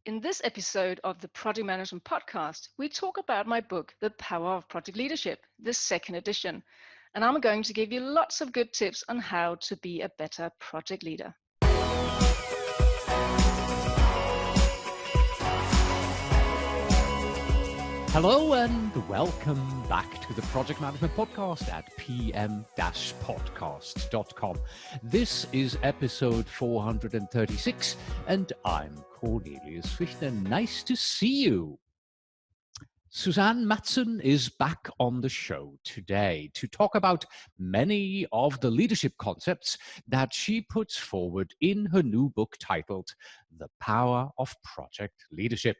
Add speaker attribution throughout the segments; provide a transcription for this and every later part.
Speaker 1: In this episode of the Project Management Podcast, we talk about my book, The Power of Project Leadership, the second edition. And I'm going to give you lots of good tips on how to be a better project leader.
Speaker 2: Hello and welcome back to the Project Management Podcast at pm-podcast.com. This is episode 436 and I'm Cornelius Fichtner. Nice to see you. Suzanne Matson is back on the show today to talk about many of the leadership concepts that she puts forward in her new book titled The Power of Project Leadership.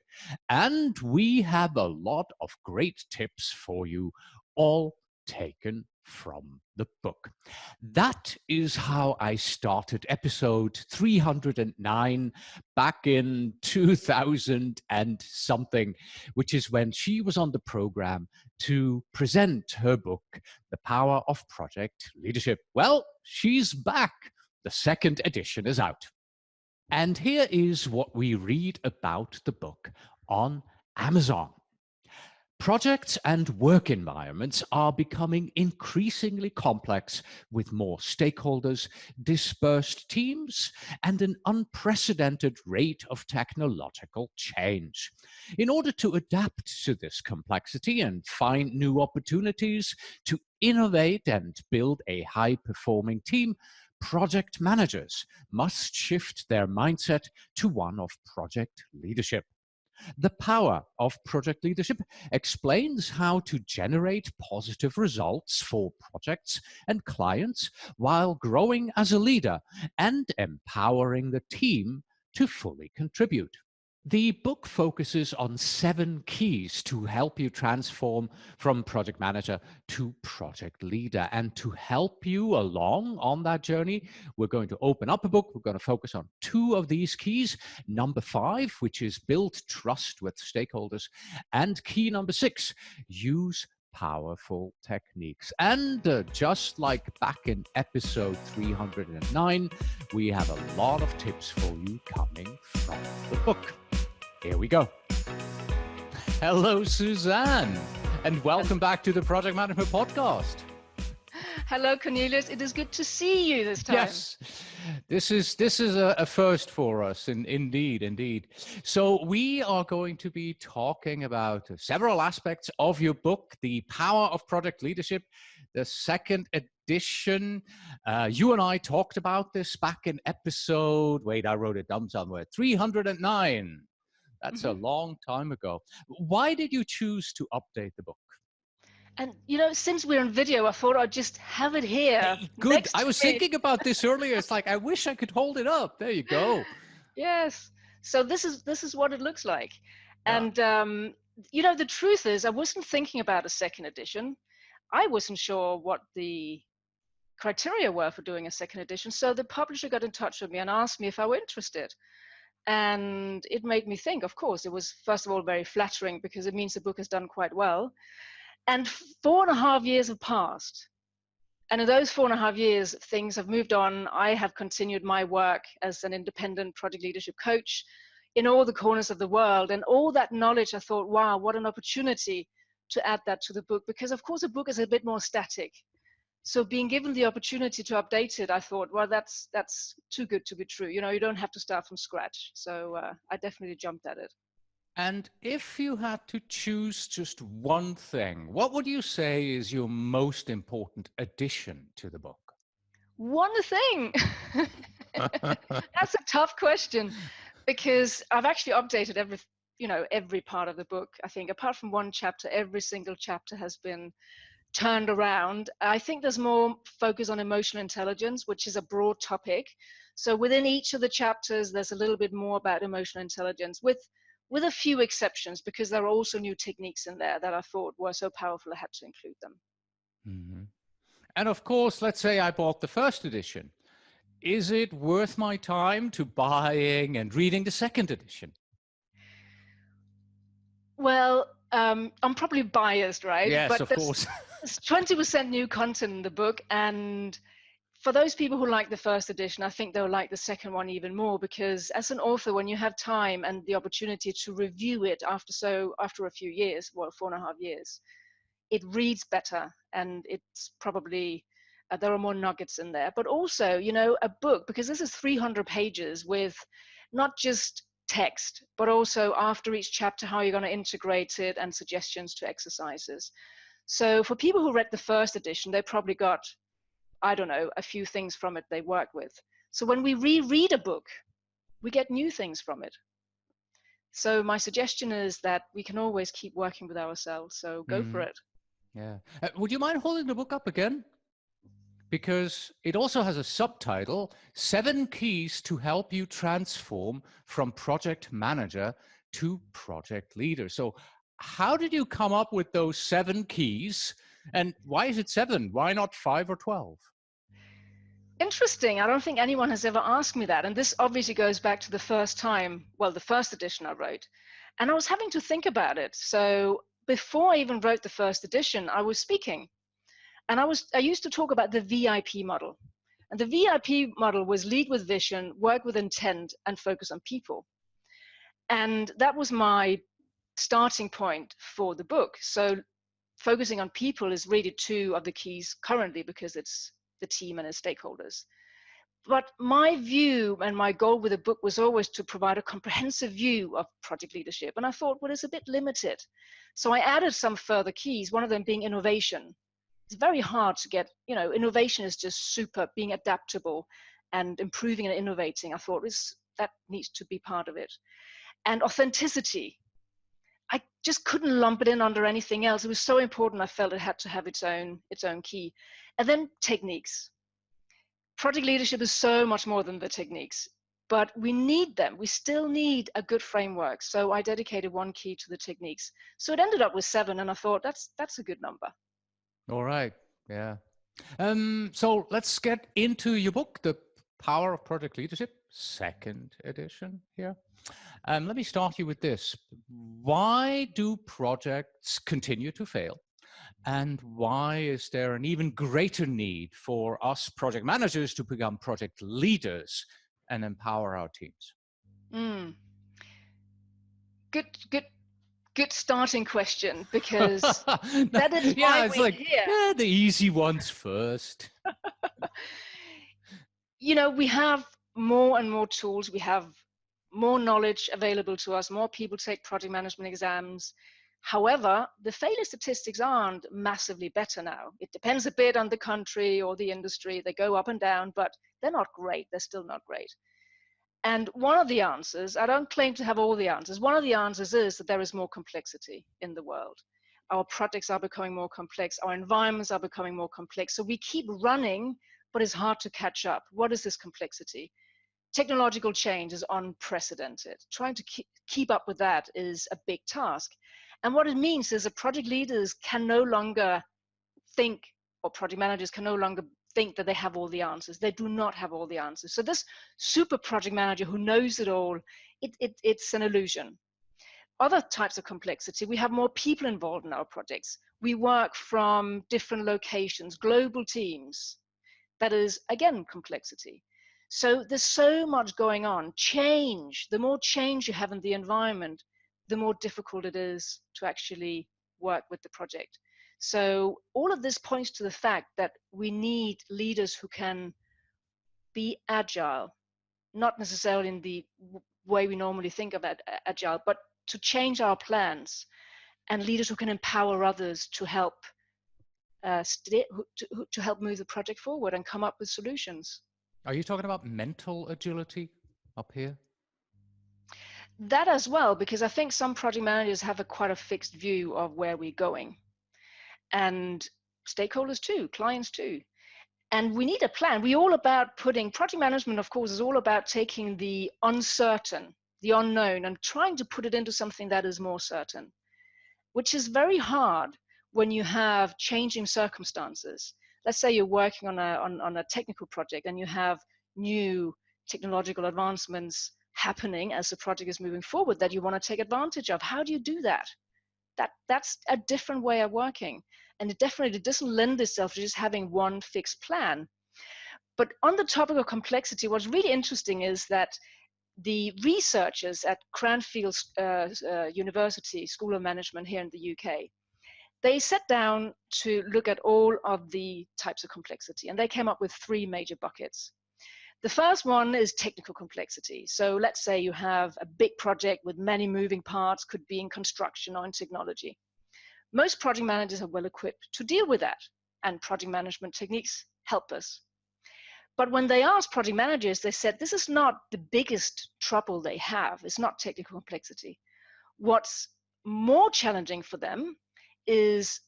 Speaker 2: And we have a lot of great tips for you, all taken from the book. That is how I started episode 309 back in 2000 and something, which is when she was on the program to present her book, The Power of Project Leadership. Well, she's back. The second edition is out. And here is what we read about the book on Amazon. Projects and work environments are becoming increasingly complex with more stakeholders, dispersed teams, and an unprecedented rate of technological change. In order to adapt to this complexity and find new opportunities to innovate and build a high-performing team, project managers must shift their mindset to one of project leadership. The Power of Project Leadership explains how to generate positive results for projects and clients while growing as a leader and empowering the team to fully contribute. The book focuses on 7 keys to help you transform from project manager to project leader. And to help you along on that journey, we're going to open up a book. We're going to focus on 2 of these keys. Number 5, which is build trust with stakeholders. And key number 6, use powerful techniques. And just like back in episode 309, we have a lot of tips for you coming from the book. Here we go. Hello, Suzanne, and welcome back to the Project Management Podcast.
Speaker 1: Hello, Cornelius. It is good to see you this time.
Speaker 2: Yes, this is a first for us, indeed. So we are going to be talking about several aspects of your book, The Power of Project Leadership, the second edition. You and I talked about this back in episode, I wrote it down somewhere, 309. That's a long time ago. Why did you choose to update the book?
Speaker 1: And, since we're on video, I thought I'd just have it here.
Speaker 2: Hey, good. I was thinking about this earlier. It's like, I wish I could hold it up. There you go.
Speaker 1: Yes. So this is what it looks like.
Speaker 2: Yeah.
Speaker 1: And, the truth is I wasn't thinking about a second edition. I wasn't sure what the criteria were for doing a second edition. So the publisher got in touch with me and asked me if I were interested. And it made me think, of course, it was, first of all, very flattering because it means the book has done quite well. And 4.5 years have passed. And in those 4.5 years, things have moved on. I have continued my work as an independent project leadership coach in all the corners of the world. And all that knowledge, I thought, wow, what an opportunity to add that to the book. Because, of course, a book is a bit more static. So being given the opportunity to update it, I thought, well, that's too good to be true. You don't have to start from scratch. So I definitely jumped at it.
Speaker 2: And if you had to choose just one thing, what would you say is your most important addition to the book?
Speaker 1: One thing. That's a tough question because I've actually updated every part of the book. I think apart from one chapter, every single chapter has been turned around. I think there's more focus on emotional intelligence, which is a broad topic. So within each of the chapters, there's a little bit more about emotional intelligence with a few exceptions, because there are also new techniques in there that I thought were so powerful I had to include them.
Speaker 2: Mm-hmm. And of course, let's say I bought the first edition. Is it worth my time to buying and reading the second edition?
Speaker 1: Well, I'm probably biased, right?
Speaker 2: Yes,
Speaker 1: but
Speaker 2: of course.
Speaker 1: There's 20% new content in the book, and for those people who like the first edition, I think they'll like the second one even more, because as an author, when you have time and the opportunity to review it after a few years, well, 4.5 years, it reads better, and it's probably there are more nuggets in there. But also, a book, because this is 300 pages with not just text, but also after each chapter, how you're going to integrate it and suggestions to exercises. So for people who read the first edition, they probably got, I don't know, a few things from it they work with. So when we reread a book, we get new things from it. So my suggestion is that we can always keep working with ourselves. So go for it.
Speaker 2: Yeah. Would you mind holding the book up again? Because it also has a subtitle, 7 Keys to Help You Transform from Project Manager to Project Leader. So how did you come up with those 7 keys? And why is it 7? Why not 5 or 12?
Speaker 1: Interesting. I don't think anyone has ever asked me that. And this obviously goes back to the first time, well, the first edition I wrote. And I was having to think about it. So before I even wrote the first edition, I was speaking. And I used to talk about the VIP model. And the VIP model was lead with vision, work with intent, and focus on people. And that was my starting point for the book. So focusing on people is really 2 of the keys currently, because it's the team and its stakeholders. But my view and my goal with the book was always to provide a comprehensive view of project leadership. And I thought, well, it's a bit limited. So I added some further keys, one of them being innovation. It's very hard to get, innovation is just super, being adaptable and improving and innovating. I thought that needs to be part of it. And authenticity. I just couldn't lump it in under anything else. It was so important. I felt it had to have its own key. And then techniques. Project leadership is so much more than the techniques, but we need them. We still need a good framework. So I dedicated 1 key to the techniques. So it ended up with 7, and I thought that's a good number.
Speaker 2: All right. Yeah. So let's get into your book, The Power of Project Leadership, 2nd edition here. Let me start you with this. Why do projects continue to fail? And why is there an even greater need for us project managers to become project leaders and empower our teams?
Speaker 1: Good starting question, because that is why we're here.
Speaker 2: Yeah, the easy ones first.
Speaker 1: We have more and more tools. We have more knowledge available to us. More people take project management exams. However, the failure statistics aren't massively better now. It depends a bit on the country or the industry. They go up and down, but they're not great. They're still not great. And one of the answers, I don't claim to have all the answers, one of the answers is that there is more complexity in the world. Our projects are becoming more complex. Our environments are becoming more complex. So we keep running, but it's hard to catch up. What is this complexity? Technological change is unprecedented. Trying to keep up with that is a big task. And what it means is that project leaders can no longer think, or project managers can no longer think that they have all the answers. They do not have all the answers. So this super project manager who knows it all, it's an illusion. Other types of complexity, we have more people involved in our projects. We work from different locations, global teams. That is, again, complexity. So there's so much going on. Change, the more change you have in the environment, the more difficult it is to actually work with the project. So all of this points to the fact that we need leaders who can be agile, not necessarily in the way we normally think of agile, but to change our plans, and leaders who can empower others to help to help move the project forward and come up with solutions.
Speaker 2: Are you talking about mental agility up here?
Speaker 1: That as well, because I think some project managers have quite a fixed view of where we're going, and stakeholders too, clients too. And we need a plan. We're all about putting, project management, of course, is all about taking the uncertain, the unknown, and trying to put it into something that is more certain, which is very hard when you have changing circumstances. Let's say you're working on a technical project and you have new technological advancements happening as the project is moving forward that you want to take advantage of. How do you do that? That's a different way of working. And it definitely doesn't lend itself to just having one fixed plan. But on the topic of complexity, what's really interesting is that the researchers at Cranfield University School of Management here in the UK, they sat down to look at all of the types of complexity, and they came up with three major buckets. The first one is technical complexity. So let's say you have a big project with many moving parts, could be in construction or in technology. Most project managers are well equipped to deal with that, and project management techniques help us. But when they asked project managers, they said this is not the biggest trouble they have. It's not technical complexity. What's more challenging for them is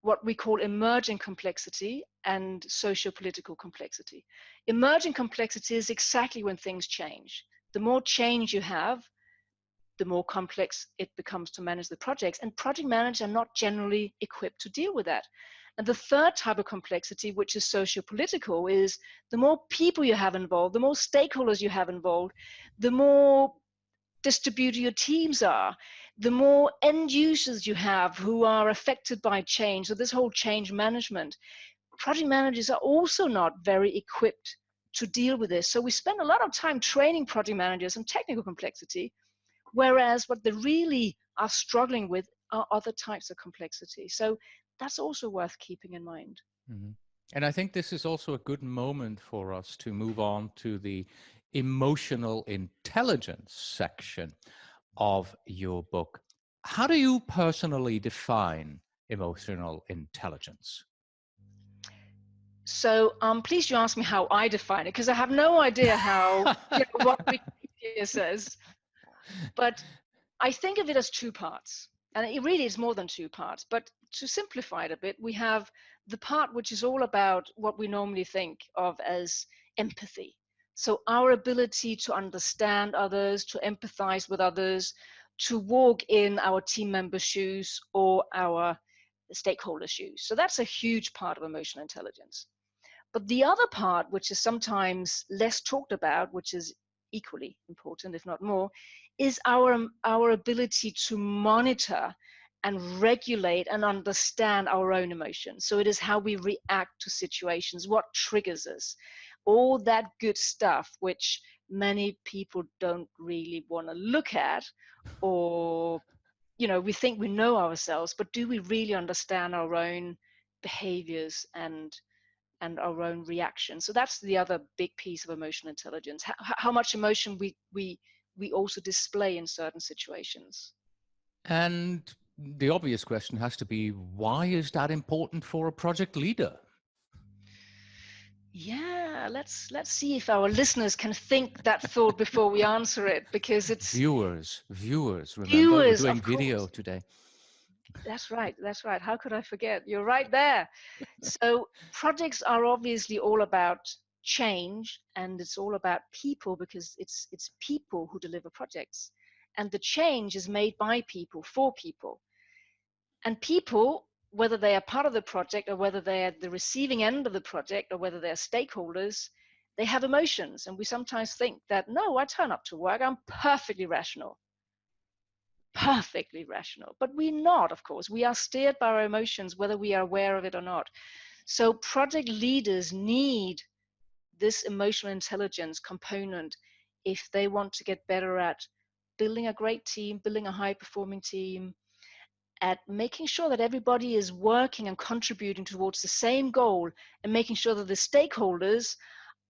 Speaker 1: what we call emerging complexity and socio-political complexity. Emerging complexity is exactly when things change. The more change you have, the more complex it becomes to manage the projects. And project managers are not generally equipped to deal with that. And the third type of complexity, which is socio-political, is the more people you have involved, the more stakeholders you have involved, the more distributed your teams are, the more end users you have who are affected by change. So this whole change management, project managers are also not very equipped to deal with this. So we spend a lot of time training project managers on technical complexity, whereas what they really are struggling with are other types of complexity. So that's also worth keeping in mind.
Speaker 2: Mm-hmm. And I think this is also a good moment for us to move on to the emotional intelligence section of your book. How do you personally define emotional intelligence?
Speaker 1: So I'm pleased you asked me how I define it, because I have no idea how, what Wikipedia says. But I think of it as two parts. And it really is more than two parts. But to simplify it a bit, we have the part which is all about what we normally think of as empathy. So our ability to understand others, to empathize with others, to walk in our team members' shoes or our stakeholder shoes. So that's a huge part of emotional intelligence. But the other part, which is sometimes less talked about, which is equally important, if not more, is our ability to monitor and regulate and understand our own emotions. So it is how we react to situations, what triggers us, all that good stuff, which many people don't really want to look at, or we think we know ourselves, but do we really understand our own behaviors and our own reaction? So that's the other big piece of emotional intelligence. How much emotion we also display in certain situations.
Speaker 2: And the obvious question has to be, why is that important for a project leader?
Speaker 1: Yeah, let's see if our listeners can think that thought before we answer it, because it's
Speaker 2: viewers. Remember, we're
Speaker 1: viewers,
Speaker 2: doing
Speaker 1: of
Speaker 2: video
Speaker 1: course.
Speaker 2: today.
Speaker 1: That's right. How could I forget? You're right there. So projects are obviously all about change, and it's all about people, because it's people who deliver projects, and the change is made by people for people. And people, whether they are part of the project or whether they're at the receiving end of the project or whether they're stakeholders, they have emotions. And we sometimes think that, no, I turn up to work, I'm perfectly rational. But we're not, of course. We are steered by our emotions, whether we are aware of it or not. So project leaders need this emotional intelligence component if they want to get better at building a great team, building a high performing team, at making sure that everybody is working and contributing towards the same goal, and making sure that the stakeholders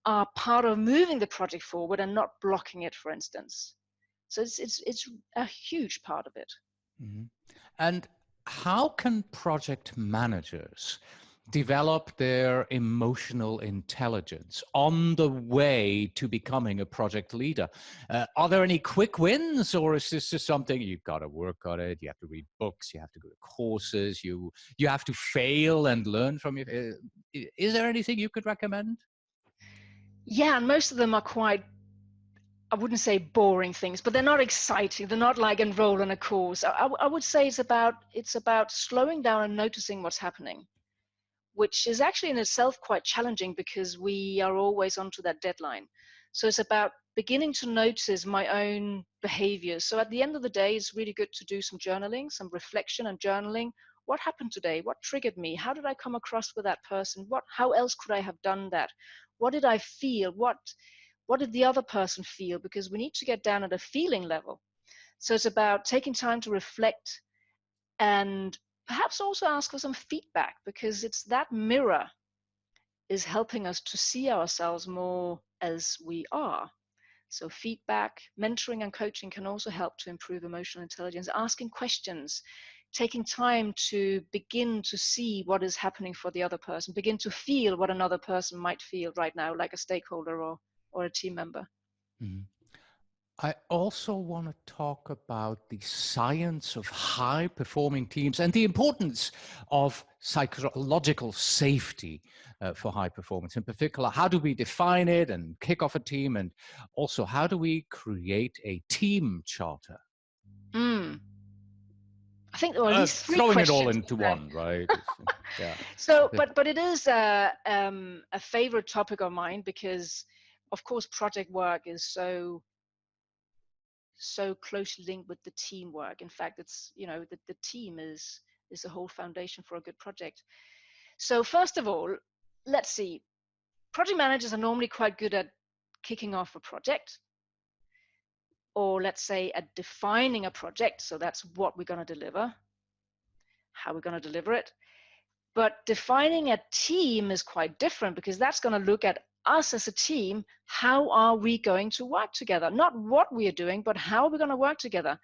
Speaker 1: are part of moving the project forward and not blocking it, for instance. So it's a huge part of it.
Speaker 2: Mm-hmm. And how can project managers develop their emotional intelligence on the way to becoming a project leader? Are there any quick wins, or is this just something you've got to work on it? You have to read books, you have to go to courses, you have to fail and learn from it. Is there anything you could recommend?
Speaker 1: Yeah, and most of them are quite, I wouldn't say boring things, but they're not exciting. They're not like enroll in a course. I would say it's about slowing down and noticing what's happening, which is actually in itself quite challenging because we are always onto that deadline. So it's about beginning to notice my own behaviors. So at the end of the day, it's really good to do some journaling, some reflection and journaling. What happened today? What triggered me? How did I come across with that person? How else could I have done that? What did I feel? What did the other person feel? Because we need to get down at a feeling level. So it's about taking time to reflect and perhaps also ask for some feedback, because it's that mirror is helping us to see ourselves more as we are. So feedback, mentoring and coaching can also help to improve emotional intelligence, asking questions, taking time to begin to see what is happening for the other person, begin to feel what another person might feel right now, like a stakeholder or a team member.
Speaker 2: Mhm. I also want to talk about the science of high performing teams and the importance of psychological safety for high performance. In particular, how do we define it and kick off a team? And also, how do we create a team charter?
Speaker 1: Mm. I think there are at least three
Speaker 2: Throwing it all
Speaker 1: questions
Speaker 2: into
Speaker 1: in there.
Speaker 2: one, right? Yeah.
Speaker 1: So, but it is a favorite topic of mine, because, of course, project work is so closely linked with the teamwork. In fact, it's, the team is the whole foundation for a good project. So first of all, let's see. Project managers are normally quite good at kicking off a project, or let's say at defining a project. So that's what we're going to deliver, how we're going to deliver it. But defining a team is quite different, because that's going to look at us as a team. How are we going to work together? Not what we are doing, but how are we going to work together?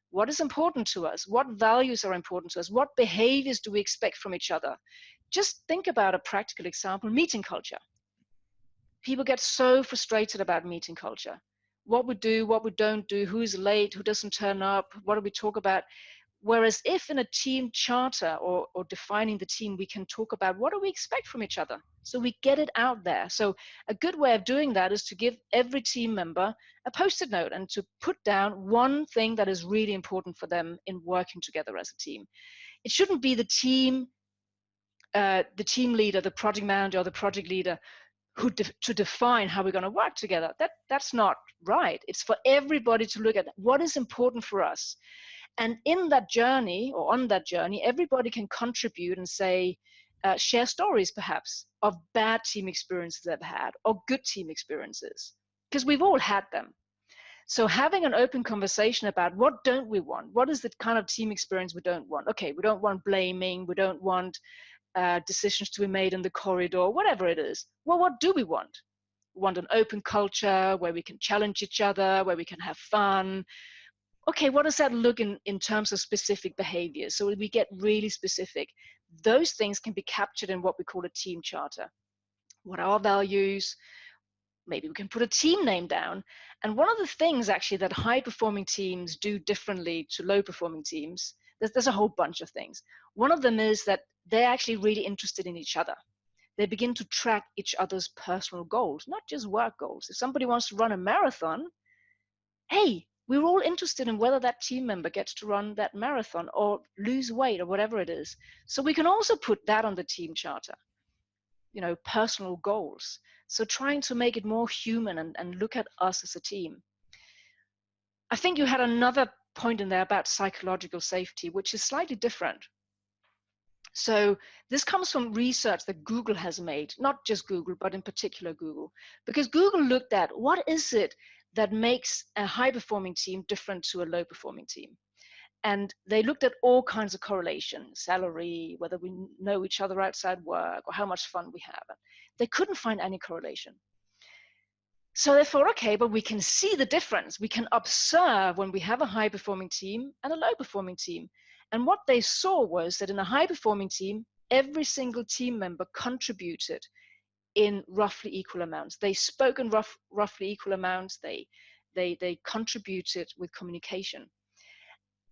Speaker 1: What is important to us? What values are important to us? What behaviors do we expect from each other? Just think about a practical example: meeting culture. People get so frustrated about meeting culture. What we do, what we don't do, who's late, who doesn't turn up, what do we talk about? Whereas if in a team charter, or defining the team, we can talk about what do we expect from each other. So we get it out there. So a good way of doing that is to give every team member a Post-it note and to put down one thing that is really important for them in working together as a team. It shouldn't be the team leader, the project manager, or the project leader to define how we're going to work together. That's not right. It's for everybody to look at what is important for us. And in that journey, or on that journey, everybody can contribute and say, share stories perhaps of bad team experiences they've had, or good team experiences, because we've all had them. So having an open conversation about what don't we want, what is the kind of team experience we don't want. Okay, we don't want blaming, we don't want decisions to be made in the corridor, whatever it is. Well, what do we want? We want an open culture where we can challenge each other, where we can have fun. Okay, what does that look in terms of specific behaviors? So we get really specific. Those things can be captured in what we call a team charter. What are our values? Maybe we can put a team name down. And one of the things actually that high performing teams do differently to low performing teams, there's a whole bunch of things. One of them is that they're actually really interested in each other. They begin to track each other's personal goals, not just work goals. If somebody wants to run a marathon, hey, we're all interested in whether that team member gets to run that marathon or lose weight or whatever it is. So we can also put that on the team charter, personal goals. So trying to make it more human and look at us as a team. I think you had another point in there about psychological safety, which is slightly different. So this comes from research that Google has made, not just Google, but in particular Google, because Google looked at what is it that makes a high-performing team different to a low-performing team. And they looked at all kinds of correlation: salary, whether we know each other outside work, or how much fun we have. They couldn't find any correlation. So they thought, okay, but we can see the difference. We can observe when we have a high-performing team and a low-performing team. And what they saw was that in a high-performing team, every single team member contributed in roughly equal amounts. They spoke in roughly equal amounts. They contributed with communication.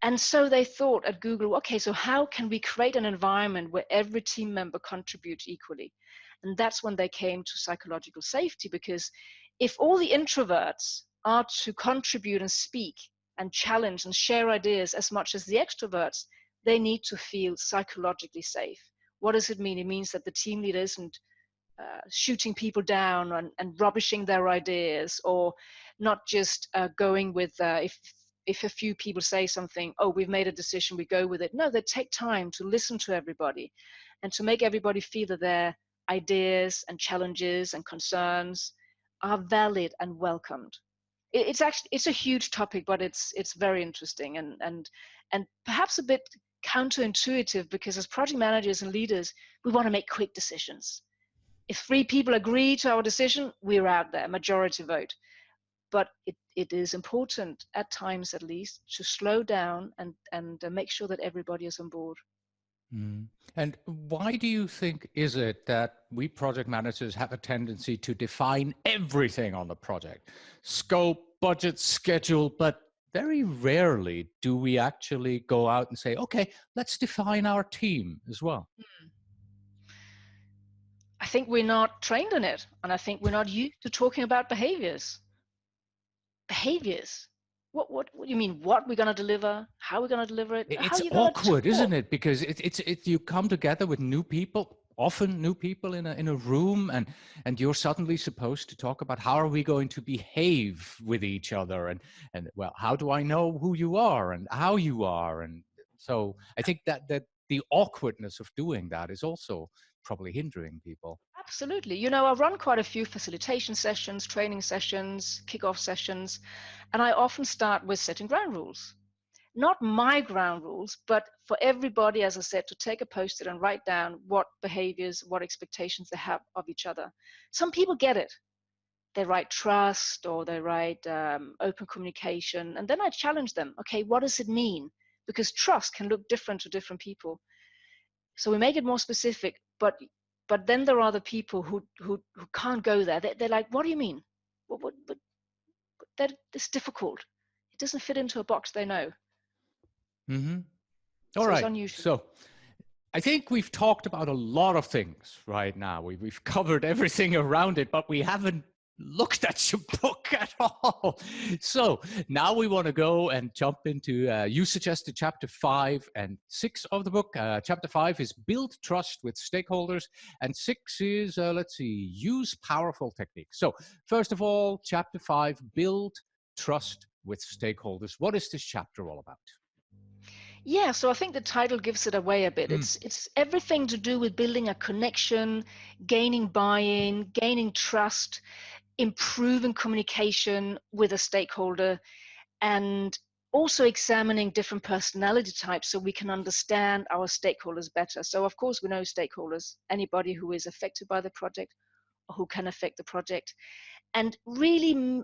Speaker 1: And so they thought at Google, okay, so how can we create an environment where every team member contributes equally? And that's when they came to psychological safety, because if all the introverts are to contribute and speak and challenge and share ideas as much as the extroverts, they need to feel psychologically safe. What does it mean? It means that the team leader isn't shooting people down and rubbishing their ideas, or not just going with, if a few people say something, oh, we've made a decision, we go with it. No, they take time to listen to everybody and to make everybody feel that they're ideas and challenges and concerns are valid and welcomed. It's a huge topic, but it's very interesting and perhaps a bit counterintuitive, because as project managers and leaders, we want to make quick decisions. If 3 people agree to our decision, we're out there, majority vote. But it is important, at times at least, to slow down and make sure that everybody is on board.
Speaker 2: Mm. And why do you think is it that we project managers have a tendency to define everything on the project? Scope, budget, schedule, but very rarely do we actually go out and say, okay, let's define our team as well.
Speaker 1: I think we're not trained in it, and I think we're not used to talking about behaviors. Behaviors. What do you mean? What we're going to deliver? How we're going to deliver it? How
Speaker 2: It's
Speaker 1: are you going to
Speaker 2: awkward, isn't
Speaker 1: talk?
Speaker 2: it? Because it's you come together with new people, often new people in a room, and you're suddenly supposed to talk about how are we going to behave with each other, and well, how do I know who you are and how you are, and so I think that the awkwardness of doing that is also probably hindering people.
Speaker 1: Absolutely. You know, I run quite a few facilitation sessions, training sessions, kickoff sessions, and I often start with setting ground rules. Not my ground rules, but for everybody, as I said, to take a post-it and write down what behaviors, what expectations they have of each other. Some people get it. They write trust, or they write open communication, and then I challenge them. Okay, what does it mean? Because trust can look different to different people. So we make it more specific, but then there are the people who can't go there. They're like, what do you mean? What that is difficult. It doesn't fit into a box they know.
Speaker 2: Mm-hmm. All
Speaker 1: So it's
Speaker 2: right.
Speaker 1: unusual.
Speaker 2: So I think we've talked about a lot of things right now. We've covered everything around it, but we haven't looked at your book at all. So now we want to go and jump into, you suggested chapter 5 and 6 of the book. Chapter 5 is build trust with stakeholders, and 6 is, let's see, use powerful techniques. So first of all, chapter 5, build trust with stakeholders. What is this chapter all about?
Speaker 1: Yeah, so I think the title gives it away a bit.
Speaker 2: Mm.
Speaker 1: It's everything to do with building a connection, gaining buy-in, gaining trust, improving communication with a stakeholder, and also examining different personality types so we can understand our stakeholders better. So of course we know stakeholders, anybody who is affected by the project or who can affect the project, and really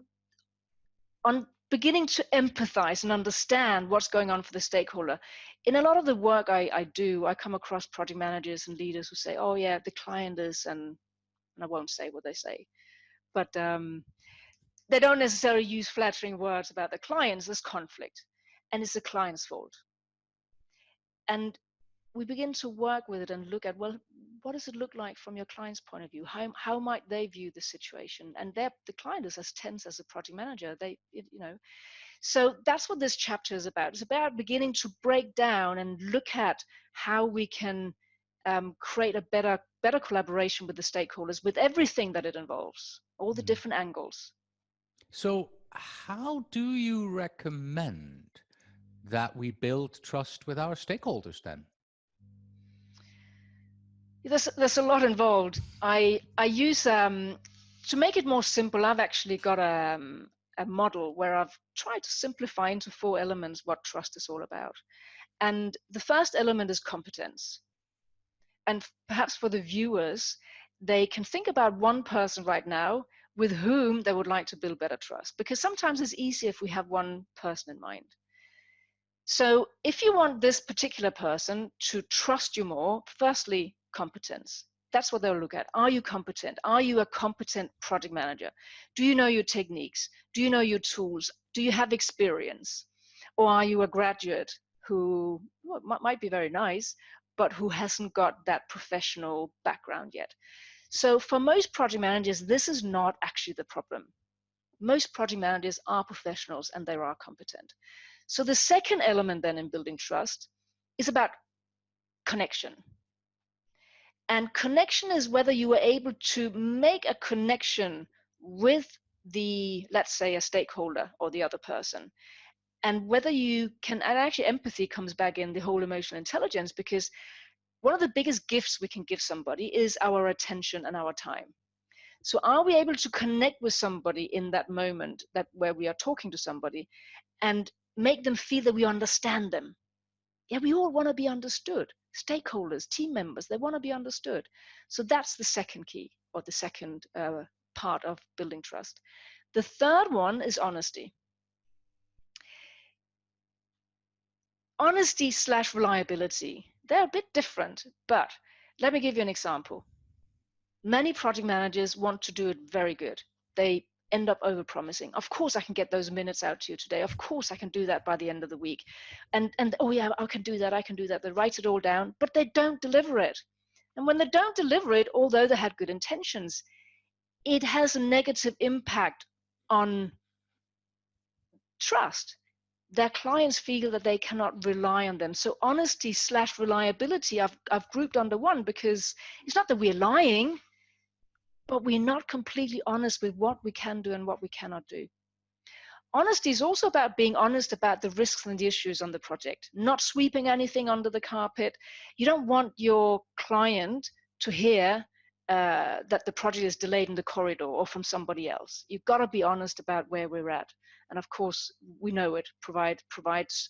Speaker 1: on beginning to empathize and understand what's going on for the stakeholder. In a lot of the work I do, I come across project managers and leaders who say, oh yeah, the client is, and I won't say what they say, but they don't necessarily use flattering words about the clients. There's conflict, and it's the client's fault. And we begin to work with it and look at, well, what does it look like from your client's point of view? How might they view the situation? And the client is as tense as a project manager. So that's what this chapter is about. It's about beginning to break down and look at how we can create a better collaboration with the stakeholders, with everything that it involves, all the different angles.
Speaker 2: So, how do you recommend that we build trust with our stakeholders then?
Speaker 1: There's a lot involved. I use to make it more simple. I've actually got a model where I've tried to simplify into 4 elements what trust is all about. And the first element is competence. And perhaps for the viewers, they can think about one person right now with whom they would like to build better trust, because sometimes it's easier if we have one person in mind. So if you want this particular person to trust you more, firstly, competence. That's what they'll look at. Are you competent? Are you a competent project manager? Do you know your techniques? Do you know your tools? Do you have experience? Or are you a graduate who might be very nice, but who hasn't got that professional background yet? So for most project managers, this is not actually the problem. Most project managers are professionals and they are competent. So the second element then in building trust is about connection. And connection is whether you are able to make a connection with the, let's say, a stakeholder or the other person, and whether you can, and actually empathy comes back in the whole emotional intelligence, because one of the biggest gifts we can give somebody is our attention and our time. So are we able to connect with somebody in that moment that where we are talking to somebody and make them feel that we understand them? Yeah, we all want to be understood. Stakeholders, team members, they want to be understood. So that's the second key, or the second part of building trust. The third one is honesty. Honesty / reliability. They're a bit different, but let me give you an example. Many project managers want to do it very good. They end up overpromising. Of course, I can get those minutes out to you today. Of course, I can do that by the end of the week. And oh yeah, I can do that. I can do that. They write it all down, but they don't deliver it. And when they don't deliver it, although they had good intentions, it has a negative impact on trust. Their clients feel that they cannot rely on them. So honesty / reliability, I've grouped under one, because it's not that we're lying, but we're not completely honest with what we can do and what we cannot do. Honesty is also about being honest about the risks and the issues on the project, not sweeping anything under the carpet. You don't want your client to hear that the project is delayed in the corridor or from somebody else. You've got to be honest about where we're at. And of course, we know it provides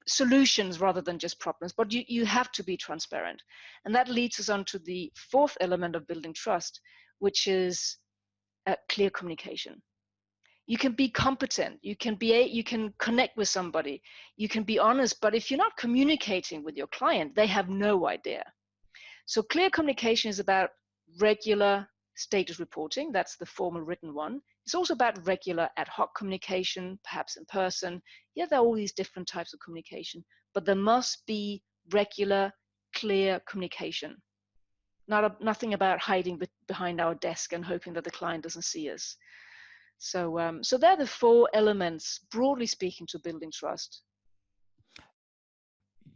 Speaker 1: solutions rather than just problems, but you have to be transparent. And that leads us on to the fourth element of building trust, which is clear communication. You can be competent, you can connect with somebody, you can be honest, but if you're not communicating with your client, they have no idea. So clear communication is about regular status reporting. That's the formal written one. It's also about regular ad hoc communication, perhaps in person. Yeah, there are all these different types of communication, but there must be regular, clear communication. Nothing about hiding behind our desk and hoping that the client doesn't see us. So, so they're the four elements, broadly speaking, to building trust.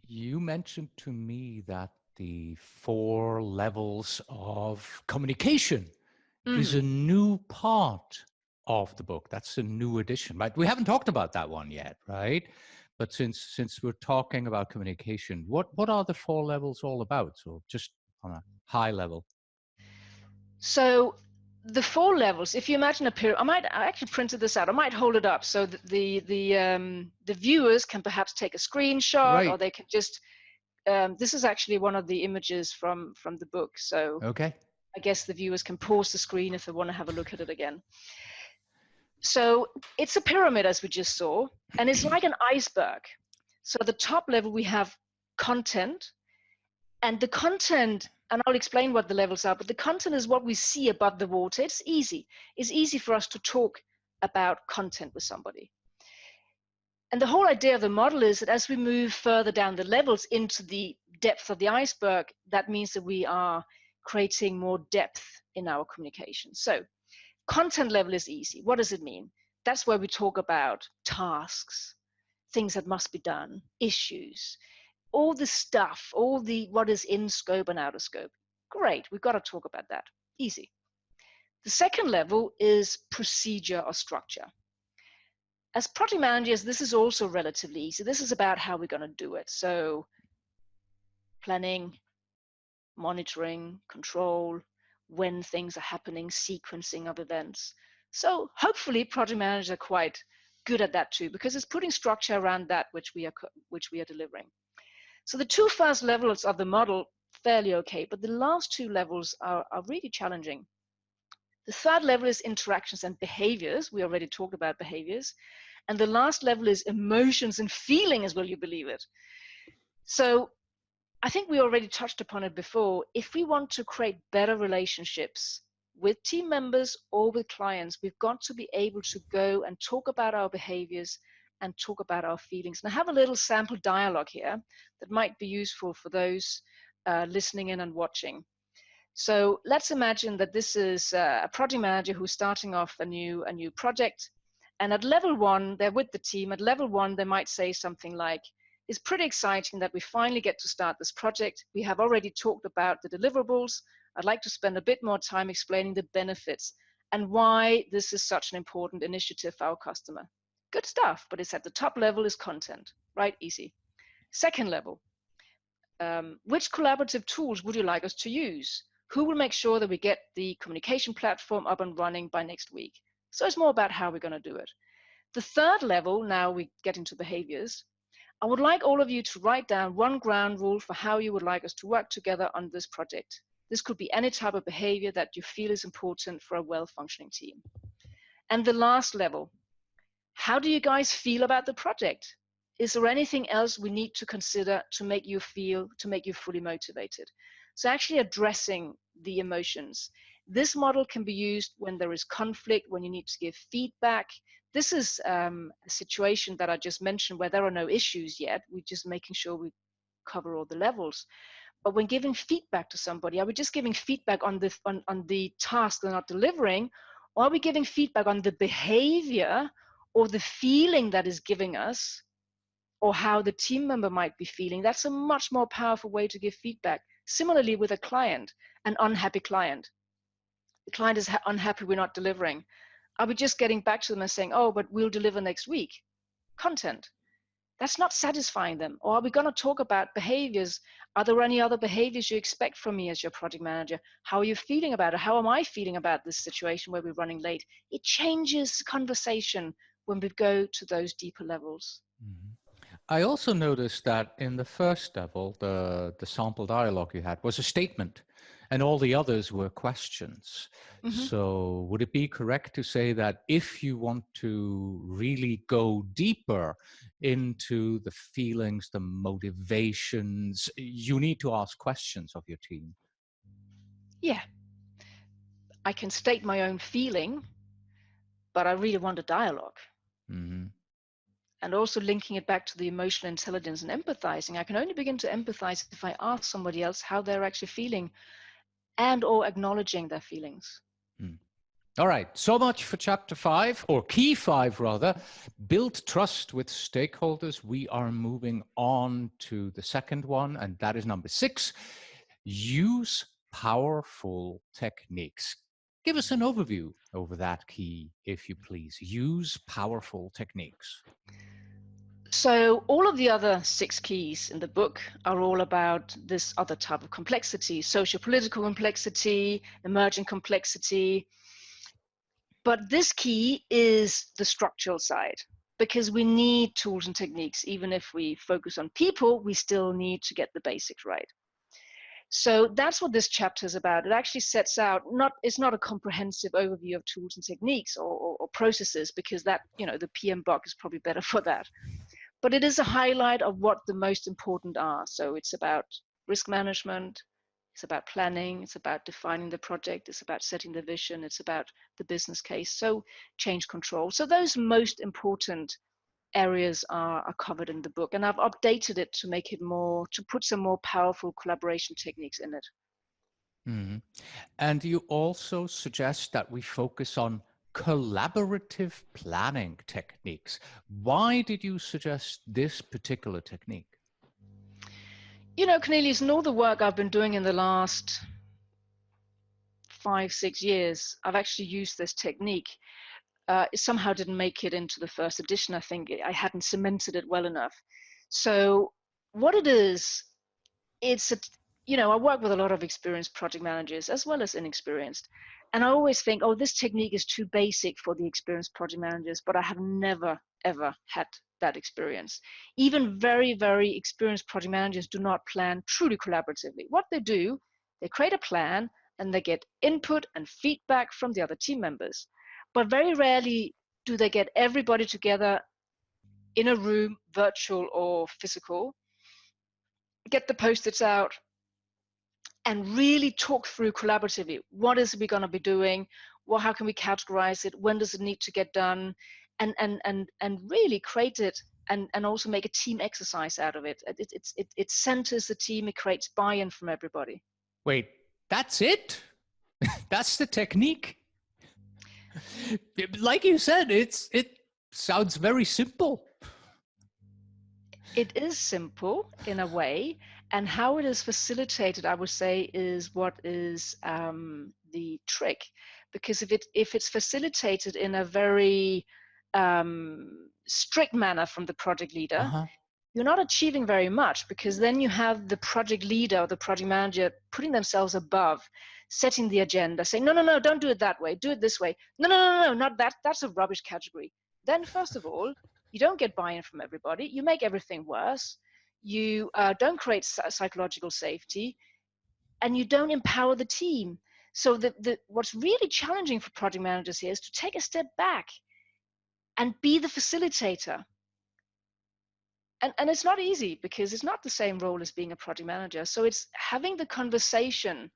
Speaker 2: You mentioned to me that the 4 levels of communication is a new part of the book. That's a new edition, right? We haven't talked about that one yet, right? But since we're talking about communication, what are the 4 levels all about? So just on a high level.
Speaker 1: So the 4 levels, if you imagine a pyramid, I actually printed this out. I might hold it up so that the viewers can perhaps take a screenshot, right, or they can just. This is actually one of the images from the book. So okay, I guess the viewers can pause the screen if they want to have a look at it again. So it's a pyramid, as we just saw, and it's like an iceberg. So at the top level, we have content, and the content, and I'll explain what the levels are, but the content is what we see above the water. It's easy. It's easy for us to talk about content with somebody. And the whole idea of the model is that as we move further down the levels into the depth of the iceberg, that means that we are creating more depth in our communication. So content level is easy. What does it mean? That's where we talk about tasks, things that must be done, issues, all the stuff, all the what is in scope and out of scope. Great, we've got to talk about that. Easy. The second level is procedure or structure. As project managers, this is also relatively easy. This is about how we're going to do it. So planning, monitoring, control, when things are happening, sequencing of events. So hopefully project managers are quite good at that too, because it's putting structure around that which we are delivering. So the 2 first levels of the model, fairly okay, but the last 2 levels are really challenging. The third level is interactions and behaviors. We already talked about behaviors. And the last level is emotions and feelings, will you believe it? So I think we already touched upon it before. If we want to create better relationships with team members or with clients, we've got to be able to go and talk about our behaviors and talk about our feelings. And I have a little sample dialogue here that might be useful for those listening in and watching. So let's imagine that this is a project manager who's starting off a new project. And at level 1, they're with the team. At level 1, they might say something like, it's pretty exciting that we finally get to start this project. We have already talked about the deliverables. I'd like to spend a bit more time explaining the benefits and why this is such an important initiative for our customer. Good stuff, but it's at the top level is content, right? Easy. Second level, which collaborative tools would you like us to use? Who will make sure that we get the communication platform up and running by next week? So it's more about how we're going to do it. The third level, now we get into behaviors. I would like all of you to write down one ground rule for how you would like us to work together on this project. This could be any type of behavior that you feel is important for a well-functioning team. And the last level, how do you guys feel about the project? Is there anything else we need to consider to make you fully motivated? So actually addressing the emotions. This model can be used when there is conflict, when you need to give feedback. This is a situation that I just mentioned where there are no issues yet. We're just making sure we cover all the levels. But when giving feedback to somebody, are we just giving feedback on the task they're not delivering? Or are we giving feedback on the behavior or the feeling that is giving us, or how the team member might be feeling? That's a much more powerful way to give feedback. Similarly with a client, an unhappy client. The client is unhappy we're not delivering. Are we just getting back to them and saying, oh, but we'll deliver next week? Content. That's not satisfying them. Or are we going to talk about behaviors? Are there any other behaviors you expect from me as your project manager? How are you feeling about it? How am I feeling about this situation where we're running late? It changes conversation when we go to those deeper levels.
Speaker 2: Mhm. I also noticed that in the first level, the sample dialogue you had was a statement, and all the others were questions.
Speaker 1: Mm-hmm.
Speaker 2: So would it be correct to say that if you want to really go deeper into the feelings, the motivations, you need to ask questions of your team?
Speaker 1: Yeah, I can state my own feeling, but I really want a dialogue.
Speaker 2: Mm-hmm.
Speaker 1: And also linking it back to the emotional intelligence and empathizing. I can only begin to empathize if I ask somebody else how they're actually feeling and or acknowledging their feelings.
Speaker 2: Mm. All right, so much for chapter 5, or key 5 rather, build trust with stakeholders. We are moving on to the second one, and that is number 6, use powerful techniques. Give us an overview over that key, if you please. Use powerful techniques.
Speaker 1: So all of the other 6 keys in the book are all about this other type of complexity, social political complexity, emerging complexity. But this key is the structural side, because we need tools and techniques. Even if we focus on people, we still need to get the basics right. So that's what this chapter is about. It actually sets out, it's not a comprehensive overview of tools and techniques or processes, because that, the PM book is probably better for that. But it is a highlight of what the most important are. So it's about risk management, it's about planning, it's about defining the project, it's about setting the vision, it's about the business case. So change control. So those most important areas are covered in the book, and I've updated it to make it to put some more powerful collaboration techniques in it.
Speaker 2: Mm-hmm. And you also suggest that we focus on collaborative planning techniques. Why did you suggest this particular technique?
Speaker 1: Cornelius, in all the work I've been doing in the last 5-6 years, I've actually used this technique. It somehow didn't make it into the first edition. I think I hadn't cemented it well enough. So what it is, I work with a lot of experienced project managers as well as inexperienced. And I always think, oh, this technique is too basic for the experienced project managers, but I have never, ever had that experience. Even very, very experienced project managers do not plan truly collaboratively. What they do, they create a plan and they get input and feedback from the other team members. But very rarely do they get everybody together in a room, virtual or physical, get the post-its out, and really talk through collaboratively. What is we going to be doing? How can we categorize it? When does it need to get done? And really create it and also make a team exercise out of it. It centers the team. It creates buy-in from everybody.
Speaker 2: Wait, that's it? That's the technique? Like you said, it sounds very simple.
Speaker 1: It is simple in a way, and how it is facilitated, I would say, is what is the trick. Because if it's facilitated in a very strict manner from the project leader,
Speaker 2: Uh-huh.
Speaker 1: you're not achieving very much, because then you have the project leader or the project manager putting themselves above, setting the agenda, saying, no, no, no, don't do it that way, do it this way. No, no, no, no, not that. That's a rubbish category. Then, first of all, you don't get buy-in from everybody. You make everything worse. You don't create psychological safety, and you don't empower the team. So what's really challenging for project managers here is to take a step back and be the facilitator. And it's not easy, because it's not the same role as being a project manager. So it's having the conversation,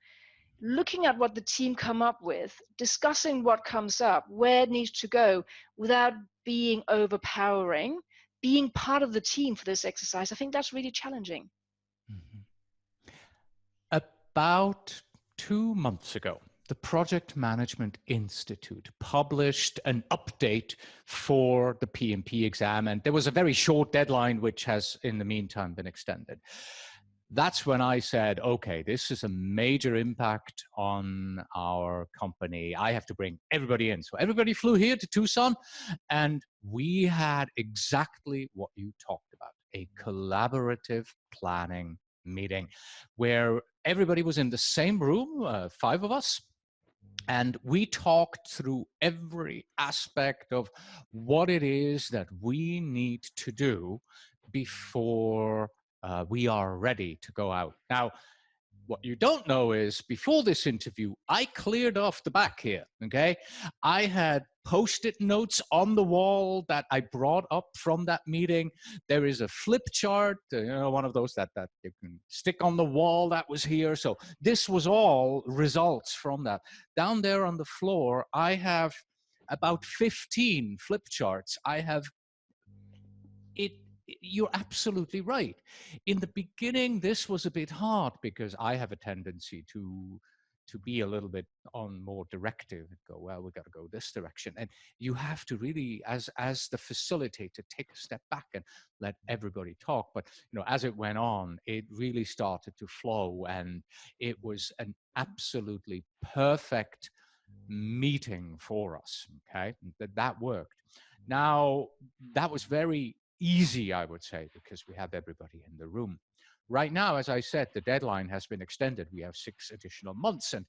Speaker 1: looking at what the team come up with, discussing what comes up, where it needs to go, without being overpowering, being part of the team for this exercise. I think that's really challenging.
Speaker 2: Mhm. About 2 months ago, the Project Management Institute published an update for the PMP exam, and there was a very short deadline, which has in the meantime been extended. That's when I said, okay, this is a major impact on our company. I have to bring everybody in. So everybody flew here to Tucson, and we had exactly what you talked about, a collaborative planning meeting where everybody was in the same room, 5 of us, and we talked through every aspect of what it is that we need to do before we are ready to go out. Now, what you don't know is before this interview, I cleared off the back here, okay? I had Post-it notes on the wall that I brought up from that meeting. There is a flip chart, one of those that you can stick on the wall that was here. So this was all results from that. Down there on the floor, I have about 15 flip charts. I have it. You're absolutely right. In the beginning, this was a bit hard because I have a tendency to be a little bit on more directive and go, well, we got to go this direction. And you have to really, as the facilitator, take a step back and let everybody talk. But as it went on, it really started to flow, and it was an absolutely perfect meeting for us. Okay, that worked. Now, that was very easy, I would say, because we have everybody in the room. Right now, as I said, the deadline has been extended. We have 6 additional months, and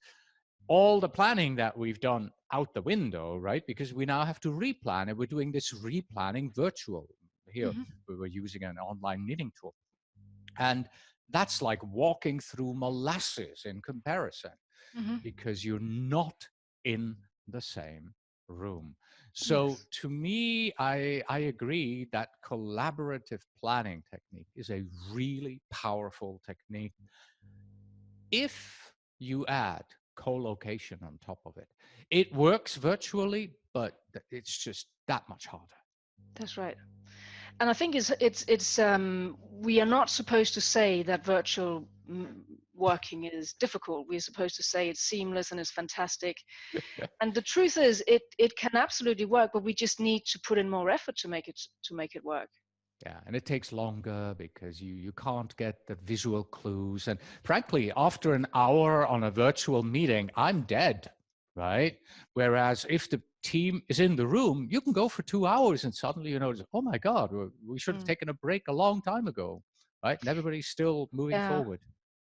Speaker 2: all the planning that we've done out the window, right? Because we now have to replan, and we're doing this replanning virtual. Here, we were using an online meeting tool. And that's like walking through molasses in comparison, because you're not in the same room. So
Speaker 1: Yes.
Speaker 2: to me, I agree that collaborative planning technique is a really powerful technique if you add co-location on top of it. It works virtually, but it's just that much harder.
Speaker 1: That's right. And I think it's we are not supposed to say that virtual working is difficult. We're supposed to say it's seamless and it's fantastic. And the truth is, it can absolutely work, but we just need to put in more effort to make it work.
Speaker 2: Yeah, and it takes longer because you can't get the visual clues. And frankly, after an hour on a virtual meeting, I'm dead, right? Whereas if the team is in the room, you can go for 2 hours and suddenly you notice, oh my God, we should have taken a break a long time ago, right? And everybody's still moving
Speaker 1: Yeah.
Speaker 2: forward.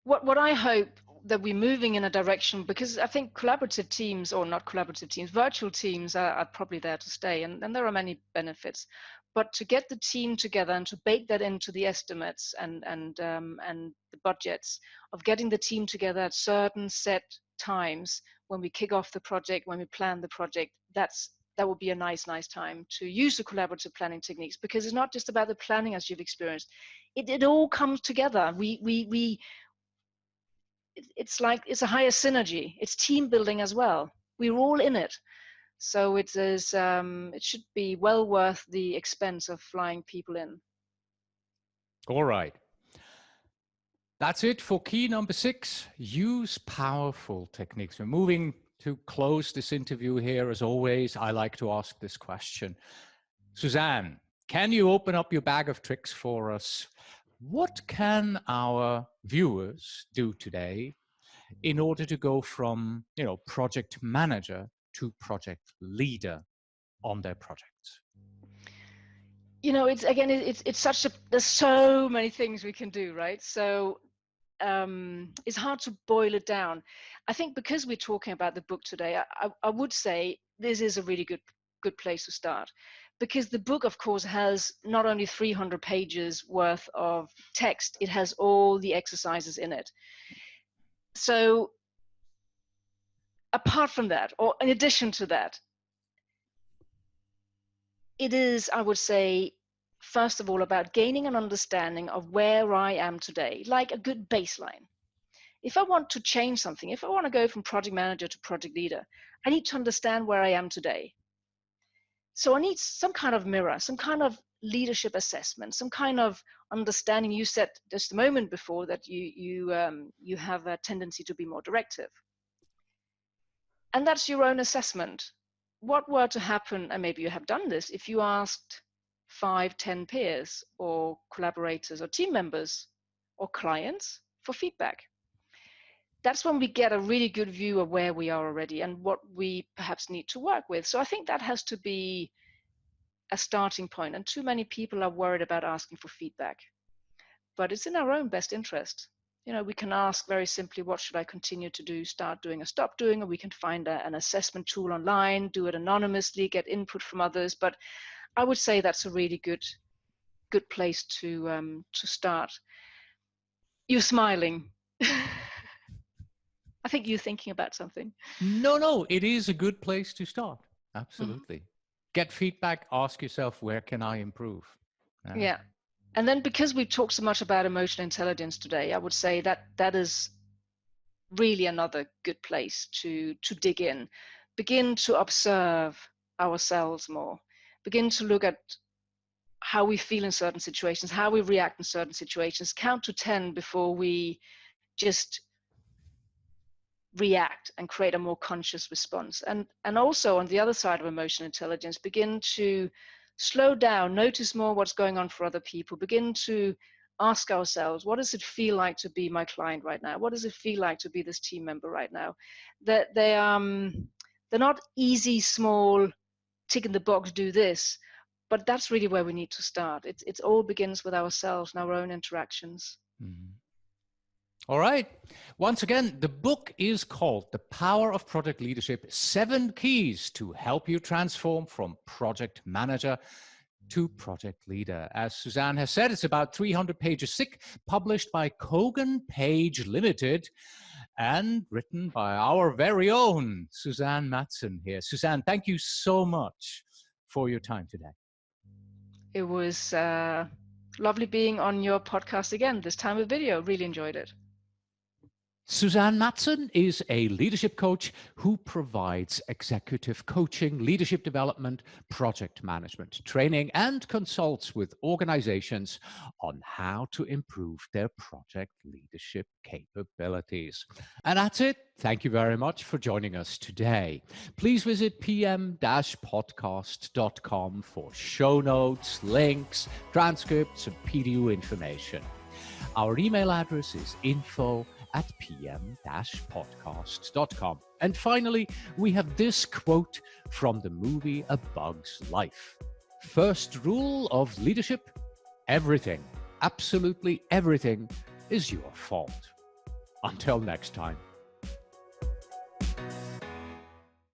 Speaker 1: What I hope that we're moving in a direction, because I think collaborative teams, or not collaborative teams, virtual teams are probably there to stay, and there are many benefits. But to get the team together and to bake that into the estimates and the budgets of getting the team together at certain set times when we kick off the project, when we plan the project, that would be a nice time to use the collaborative planning techniques, because it's not just about the planning as you've experienced. It all comes together. It's like it's a higher synergy. It's team building as well. We're all in it, so it is. It should be well worth the expense of flying people in.
Speaker 2: All right. That's it for key number 6. Use powerful techniques. We're moving to close this interview here. As always, I like to ask this question. Suzanne, can you open up your bag of tricks for us? What can our viewers do today in order to go from, project manager to project leader on their projects?
Speaker 1: it's such there's so many things we can do, right? So it's hard to boil it down. I think because we're talking about the book today, I would say this is a really good place to start, because the book, of course, has not only 300 pages worth of text, it has all the exercises in it. So apart from that, or in addition to that, it is, I would say, first of all, about gaining an understanding of where I am today, like a good baseline. If I want to change something, if I want to go from project manager to project leader, I need to understand where I am today. So I need some kind of mirror, some kind of leadership assessment, some kind of understanding. You said just a moment before that you have a tendency to be more directive. And that's your own assessment. What were to happen, and maybe you have done this, if you asked 5, 10 peers or collaborators or team members or clients for feedback? That's when we get a really good view of where we are already and what we perhaps need to work with. So I think that has to be a starting point. And too many people are worried about asking for feedback. But it's in our own best interest. We can ask very simply, what should I continue to do, start doing or stop doing? Or we can find an assessment tool online, do it anonymously, get input from others. But I would say that's a really good place to start. You're smiling. I think you're thinking about something.
Speaker 2: No, it is a good place to start. Absolutely. Get feedback, ask yourself, where can I improve?
Speaker 1: Yeah. And then because we've talked so much about emotional intelligence today, I would say that is really another good place to dig in. Begin to observe ourselves more. Begin to look at how we feel in certain situations, how we react in certain situations. Count to 10 before we just react and create a more conscious response. And also on the other side of emotional intelligence, begin to slow down, notice more what's going on for other people, begin to ask ourselves, what does it feel like to be my client right now? What does it feel like to be this team member right now? That they're not easy, small, tick in the box, do this, but that's really where we need to start. It all begins with ourselves and our own interactions.
Speaker 2: Mm-hmm. All right. Once again, the book is called The Power of Project Leadership, 7 Keys to Help You Transform from Project Manager to Project Leader. As Suzanne has said, it's about 300 pages thick, published by Kogan Page Limited, and written by our very own Suzanne Matson here. Suzanne, thank you so much for your time today.
Speaker 1: It was lovely being on your podcast again, this time with video. Really enjoyed it.
Speaker 2: Suzanne Matson is a leadership coach who provides executive coaching, leadership development, project management, training, and consults with organizations on how to improve their project leadership capabilities. And that's it. Thank you very much for joining us today. Please visit pm-podcast.com for show notes, links, transcripts, and PDU information. Our email address is info@pm-podcast.com. And finally, we have this quote from the movie A Bug's Life. First rule of leadership: everything, absolutely everything, is your fault. Until next time.